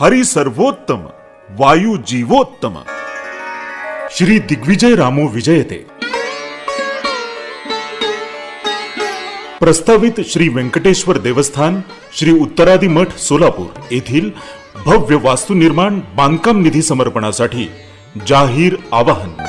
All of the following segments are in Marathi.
हरी सर्वोत्तम वायू जीवोत्तम। श्री दिग्विजय रामो विजयते। प्रस्तावित श्री व्यंकटेश्वर देवस्थान श्री उत्तरादी मठ सोलापूर येथील भव्य वास्तु निर्माण बांधकाम निधी समर्पणासाठी जाहीर आवाहन।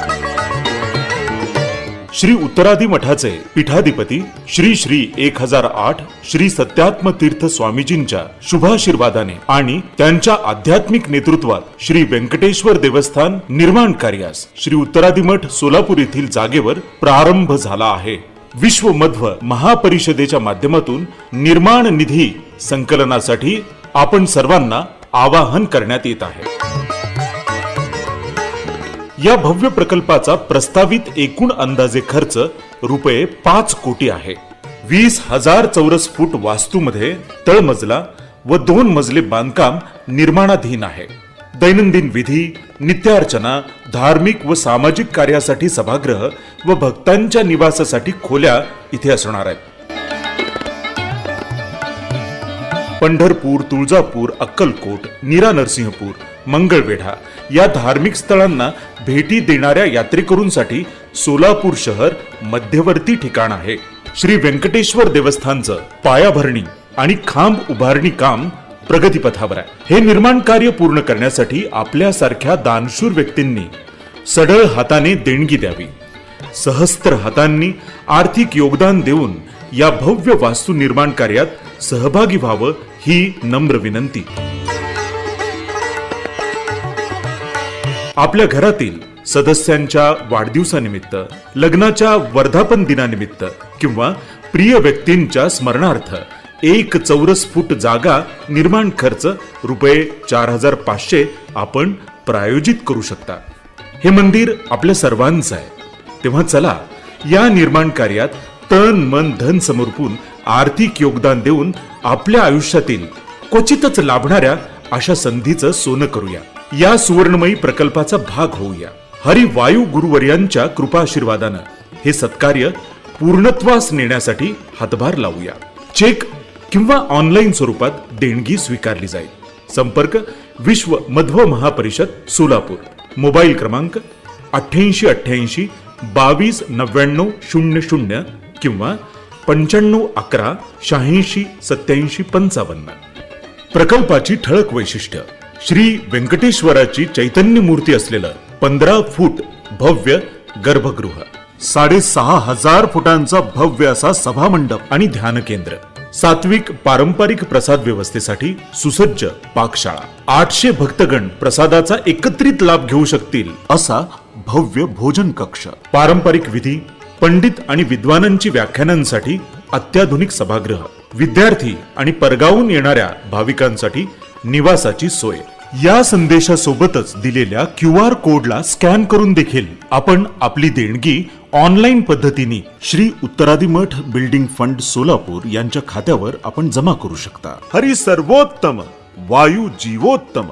श्री उत्तरादी मठाचे पीठाधिपती श्री श्री 1008 श्री सत्यात्म तीर्थ स्वामीजींच्या शुभाशीर्वादाने आणि त्यांच्या आध्यात्मिक नेतृत्वात श्री व्यंकटेश्वर देवस्थान निर्माण कार्यास श्री उत्तरादी मठ सोलापूर येथील जागेवर प्रारंभ झाला आहे। विश्व मध्व महापरिषदेच्या माध्यमातून निर्माण निधी संकलनासाठी आपण सर्वांना आवाहन करण्यात येत आहे। या भव्य प्रकल्पाचा प्रस्तावित एकूण अंदाजे खर्च रुपये 5 कोटी आहे। 20,000 चौरस फूट वास्तूमध्ये तळमजला व 2 मजले बांधकाम निर्माणाधीन आहे। दैनंदिन विधी, नित्यार्चना, धार्मिक व सामाजिक कार्यासाठी सभागृह व भक्तांच्या निवासासाठी खोल्या इथे असणार आहेत। पंढरपूर, तुळजापूर, अक्कलकोट, नीरा नरसिंहपूर, मंगळवेढा या धार्मिक स्थळांना भेटी देणाऱ्या यात्रेकरूंसाठी सोलापूर शहर मध्यवर्ती ठिकाण आहे। श्री व्यंकटेश्वर देवस्थानचं पायाभरणी आणि खांब उभारणी काम प्रगतीपथावर आहे। हे निर्माण कार्य पूर्ण करण्यासाठी आपल्यासारख्या दानशूर व्यक्तींनी सढळ हाताने देणगी द्यावी। सहस्त्र हातांनी आर्थिक योगदान देऊन या भव्य वास्तु निर्माण कार्यात सहभागी व्हावं ही नम्र विनंती। आपल्या घरातील सदस्यांच्या वाढदिवसानिमित्त, लग्नाच्या वर्धापन दिनानिमित्त किंवा प्रिय व्यक्तींच्या स्मरणार्थ 1 चौरस फूट जागा निर्माण खर्च रुपये 4,500 आपण प्रायोजित करू शकता। हे मंदिर आपल्या सर्वांचं आहे, तेव्हा चला या निर्माण कार्यात तन मन धन समर्पून आर्थिक योगदान देऊन आपल्या आयुष्यातील क्वचितच लाभणाऱ्या अशा संधीचं सोनं करूया। या सुवर्णमयी प्रकल्पाचा भाग होऊया। हरी वायू गुरुवर्यांच्या कृपाशीर्वादानं हे सत्कार्य पूर्णत्वास नेण्यासाठी हातभार लावूया। चेक किंवा ऑनलाईन स्वरूपात देणगी स्वीकारली जाईल। संपर्क विश्व मध्व महापरिषद सोलापूर। मोबाईल क्रमांक 8888 22 99 00 किंवा 95 11 86 87 55। प्रकल्पाची ठळक वैशिष्ट्य: श्री व्यंकटेश्वराची चैतन्य मूर्ती असलेलं 15 फूट भव्य गर्भगृह, 6,500 फुटांचा भव्य असा सभामंडप आणि ध्यान केंद्र, सात्विक पारंपरिक प्रसाद व्यवस्थेसाठी सुसज्ज पाकशाळा, 800 भक्तगण प्रसादाचा एकत्रित लाभ घेऊ शकतील असा भव्य भोजन कक्ष, पारंपरिक विधी, पंडित आणि विद्वानांची व्याख्यानांसाठी अत्याधुनिक सभागृह, विद्यार्थी आणि परगावून येणाऱ्या भाविकांसाठी निवासाची सोय। या संदेशासोबतच दिलेल्या QR कोडला स्कॅन करून देखील आपण आपली देणगी ऑनलाईन पद्धतीने श्री उत्तरादी मठ बिल्डिंग फंड सोलापूर यांच्या खात्यावर आपण जमा करू शकता। हरी सर्वोत्तम वायू जीवोत्तम।